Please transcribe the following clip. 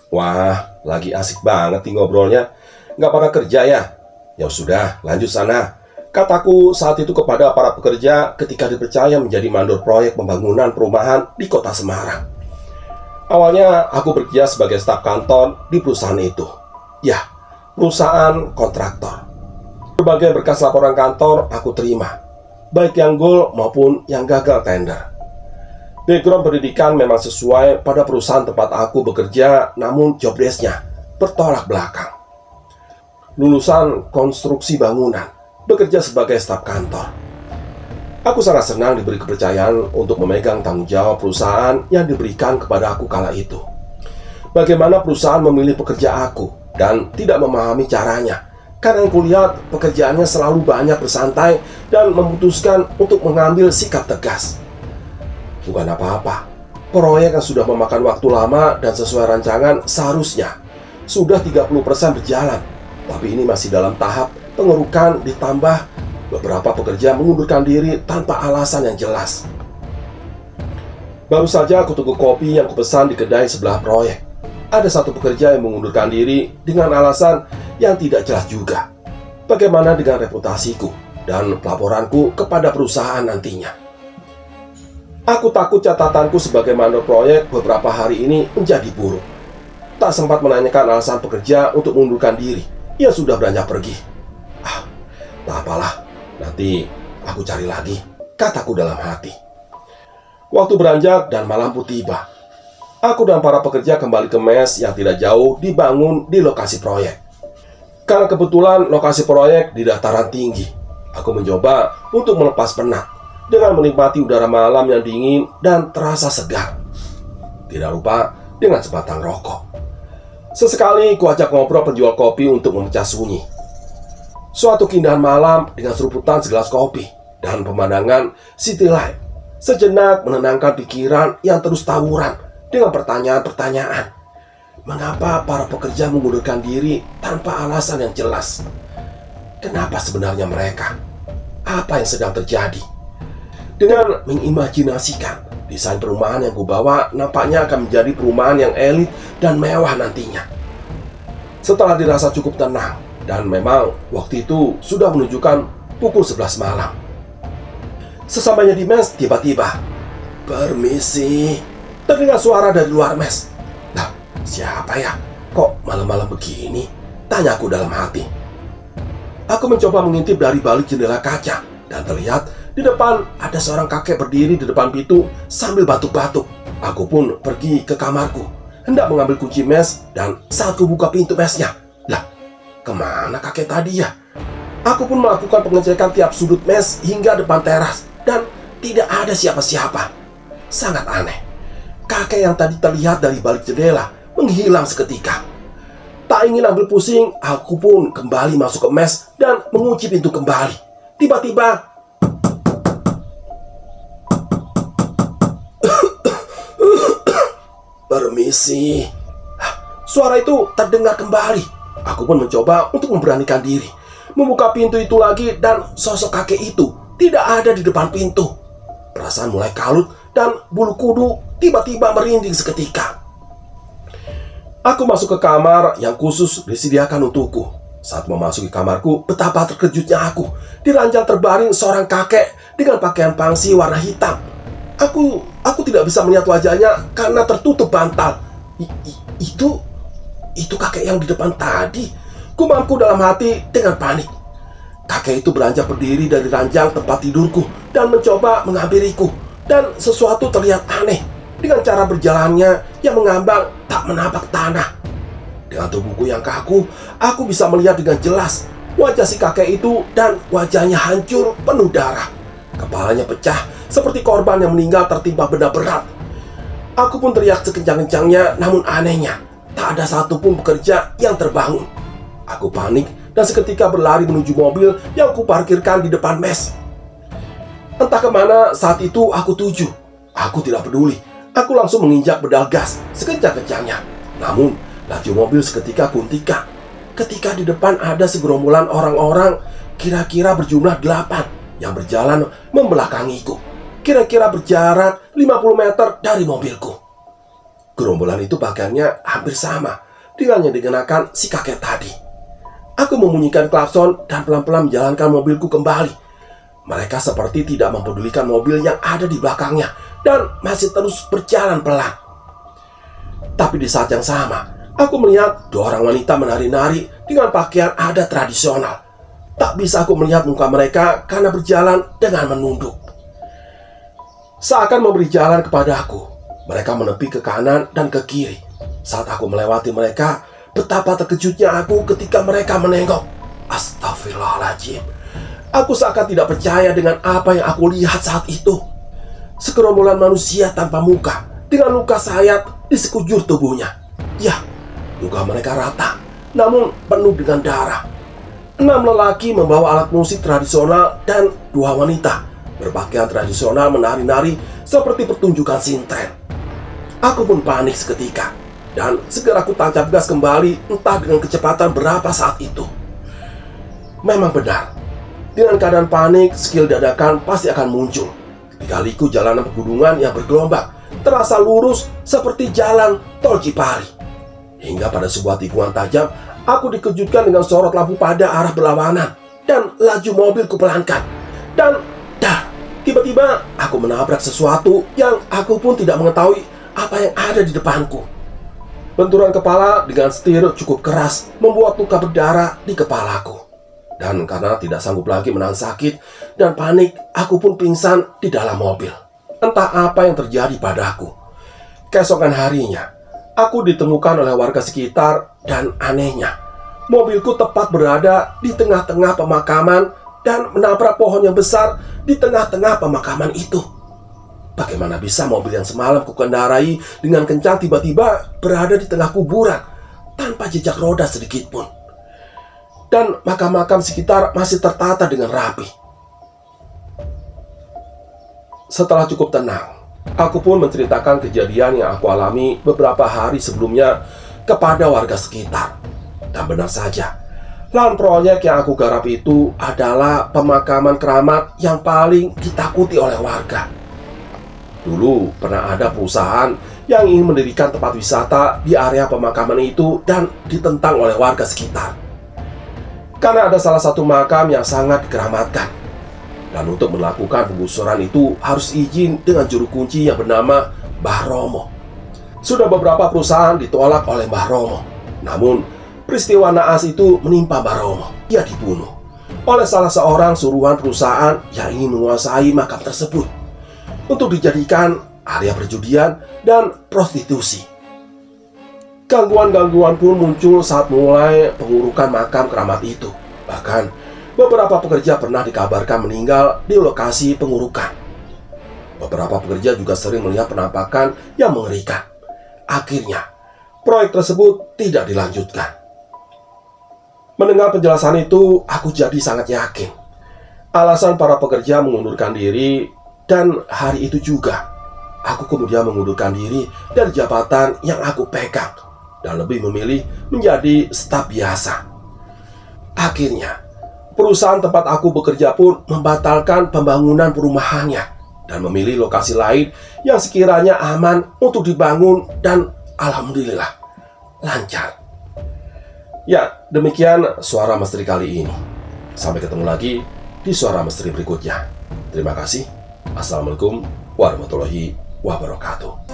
Wah, lagi asik banget nih ngobrolnya. Nggak pada kerja ya? Ya sudah, lanjut sana. Kataku saat itu kepada para pekerja ketika dipercaya menjadi mandor proyek pembangunan perumahan di kota Semarang. Awalnya aku bekerja sebagai staf kantor di perusahaan itu. Ya, perusahaan kontraktor. Berbagai berkas laporan kantor aku terima, baik yang goal maupun yang gagal tender. Background pendidikan memang sesuai pada perusahaan tempat aku bekerja, namun job desk-nya bertolak belakang. Lulusan konstruksi bangunan, bekerja sebagai staf kantor. Aku sangat senang diberi kepercayaan untuk memegang tanggung jawab perusahaan yang diberikan kepada aku kala itu. Bagaimana perusahaan memilih pekerja aku dan tidak memahami caranya, karena yang kulihat pekerjaannya selalu banyak bersantai dan memutuskan untuk mengambil sikap tegas. Bukan apa-apa, proyek yang sudah memakan waktu lama dan sesuai rancangan seharusnya sudah 30% berjalan, tapi ini masih dalam tahap pengerukan, ditambah beberapa pekerja mengundurkan diri tanpa alasan yang jelas. Baru saja aku tunggu kopi yang kupesan di kedai sebelah proyek. Ada satu pekerja yang mengundurkan diri dengan alasan yang tidak jelas juga. Bagaimana dengan reputasiku dan pelaporanku kepada perusahaan nantinya? Aku takut catatanku sebagai mandor proyek beberapa hari ini menjadi buruk. Tak sempat menanyakan alasan pekerja untuk mengundurkan diri. Ia sudah beranjak pergi. Tak apalah, nanti aku cari lagi, kataku dalam hati. Waktu beranjak dan malam pun tiba. Aku dan para pekerja kembali ke mes yang tidak jauh dibangun di lokasi proyek. Karena kebetulan lokasi proyek di dataran tinggi, aku mencoba untuk melepas penat dengan menikmati udara malam yang dingin dan terasa segar. Tidak lupa dengan sebatang rokok. Sesekali kuajak ngobrol penjual kopi untuk memecah sunyi. Suatu keindahan malam dengan seruputan segelas kopi dan pemandangan city light sejenak menenangkan pikiran yang terus tawuran dengan pertanyaan-pertanyaan. Mengapa para pekerja mengundurkan diri tanpa alasan yang jelas? Kenapa sebenarnya mereka? Apa yang sedang terjadi? Dengan mengimajinasikan desain perumahan yang kubawa nampaknya akan menjadi perumahan yang elit dan mewah nantinya. Setelah dirasa cukup tenang, dan memang waktu itu sudah menunjukkan pukul 11 malam. Sesampainya di mes, tiba-tiba, "Permisi," terdengar suara dari luar mes. Nah, siapa ya? Kok malam-malam begini? Tanyaku dalam hati. Aku mencoba mengintip dari balik jendela kaca, dan terlihat di depan ada seorang kakek berdiri di depan pintu sambil batuk-batuk. Aku pun pergi ke kamarku, hendak mengambil kunci mes, dan saat ku buka pintu mesnya, lah, kemana kakek tadi ya? Aku pun melakukan pengecekan tiap sudut mes hingga depan teras, dan tidak ada siapa-siapa. Sangat aneh. Kakek yang tadi terlihat dari balik jendela menghilang seketika. Tak ingin ambil pusing, aku pun kembali masuk ke mes dan mengunci pintu kembali. Tiba-tiba, "Permisi." Suara itu terdengar kembali. Aku pun mencoba untuk memberanikan diri, membuka pintu itu lagi, dan sosok kakek itu tidak ada di depan pintu. Perasaan mulai kalut dan bulu kudu tiba-tiba merinding seketika. Aku masuk ke kamar yang khusus disediakan untukku. Saat memasuki kamarku, betapa terkejutnya aku. Di ranjang terbaring seorang kakek dengan pakaian pangsi warna hitam. Aku tidak bisa melihat wajahnya karena tertutup bantal. Itu kakek yang di depan tadi. Gumamku dalam hati dengan panik. Kakek itu beranjak berdiri dari ranjang tempat tidurku dan mencoba menghampiriku. Dan sesuatu terlihat aneh dengan cara berjalannya yang mengambang tak menapak tanah. Dengan tubuhku yang kaku, aku bisa melihat dengan jelas wajah si kakek itu, dan wajahnya hancur penuh darah. Kepalanya pecah seperti korban yang meninggal tertimpa benda berat. Aku pun teriak sekencang-kencangnya, namun anehnya tak ada satupun pekerja yang terbangun. Aku panik dan seketika berlari menuju mobil yang kuparkirkan di depan mes. Entah kemana saat itu aku tuju. Aku tidak peduli. Aku langsung menginjak pedal gas sekencang-kencangnya. Namun laju mobil seketika kuntika ketika di depan ada segerombolan orang-orang, kira-kira berjumlah 8, yang berjalan membelakangiku, kira-kira berjarak 50 meter dari mobilku. Gerombolan itu pakaiannya hampir sama dengan yang dikenakan si kakek tadi. Aku membunyikan klakson dan pelan-pelan menjalankan mobilku kembali. Mereka seperti tidak mempedulikan mobil yang ada di belakangnya dan masih terus berjalan pelan. Tapi di saat yang sama, aku melihat dua orang wanita menari-nari dengan pakaian adat tradisional. Tak bisa aku melihat muka mereka karena berjalan dengan menunduk. Seakan memberi jalan kepada aku, mereka menepi ke kanan dan ke kiri. Saat aku melewati mereka, betapa terkejutnya aku ketika mereka menengok. Astagfirullahaladzim. Aku seakan tidak percaya dengan apa yang aku lihat saat itu. Segerombolan manusia tanpa muka, dengan luka sayat di sekujur tubuhnya. Ya, luka mereka rata, namun penuh dengan darah. 6 lelaki membawa alat musik tradisional dan 2 wanita berpakaian tradisional menari-nari seperti pertunjukan sintren. Aku pun panik seketika dan segera ku tancap gas kembali, entah dengan kecepatan berapa saat itu. Memang benar, dengan keadaan panik, skill dadakan pasti akan muncul. Di-liku jalanan pegunungan yang bergelombang terasa lurus seperti jalan tol Cipali. Hingga pada sebuah tikungan tajam, aku dikejutkan dengan sorot lampu pada arah berlawanan dan laju mobil kupelankan. Dan tiba-tiba aku menabrak sesuatu yang aku pun tidak mengetahui apa yang ada di depanku. Benturan kepala dengan setir cukup keras membuat luka berdarah di kepalaku. Dan karena tidak sanggup lagi menahan sakit dan panik, aku pun pingsan di dalam mobil. Entah apa yang terjadi padaku. Keesokan harinya, aku ditemukan oleh warga sekitar dan anehnya, mobilku tepat berada di tengah-tengah pemakaman dan menabrak pohon yang besar di tengah-tengah pemakaman itu. Bagaimana bisa mobil yang semalam kukendarai dengan kencang tiba-tiba berada di tengah kuburan tanpa jejak roda sedikit pun? Dan makam-makam sekitar masih tertata dengan rapi. Setelah cukup tenang, aku pun menceritakan kejadian yang aku alami beberapa hari sebelumnya kepada warga sekitar. Dan benar saja, lahan proyek yang aku garap itu adalah pemakaman keramat yang paling ditakuti oleh warga. Dulu pernah ada perusahaan yang ingin mendirikan tempat wisata di area pemakaman itu dan ditentang oleh warga sekitar. Karena ada salah satu makam yang sangat dikeramatkan. Dan untuk melakukan penggusuran itu harus izin dengan juru kunci yang bernama Mbah Romo. Sudah beberapa perusahaan ditolak oleh Mbah Romo. Namun peristiwa naas itu menimpa Mbah Romo. Ia dibunuh oleh salah seorang suruhan perusahaan yang ingin menguasai makam tersebut untuk dijadikan area perjudian dan prostitusi. Gangguan-gangguan pun muncul saat mulai pengurukan makam keramat itu. Bahkan beberapa pekerja pernah dikabarkan meninggal di lokasi pengurukan. Beberapa pekerja juga sering melihat penampakan yang mengerikan. Akhirnya, proyek tersebut tidak dilanjutkan. Mendengar penjelasan itu, aku jadi sangat yakin. Alasan para pekerja mengundurkan diri, dan hari itu juga aku kemudian mengundurkan diri dari jabatan yang aku pegang dan lebih memilih menjadi staf biasa. Akhirnya, perusahaan tempat aku bekerja pun membatalkan pembangunan perumahannya dan memilih lokasi lain yang sekiranya aman untuk dibangun dan alhamdulillah lancar. Ya, demikian Suara Misteri kali ini. Sampai ketemu lagi di Suara Misteri berikutnya. Terima kasih. Assalamualaikum warahmatullahi wabarakatuh.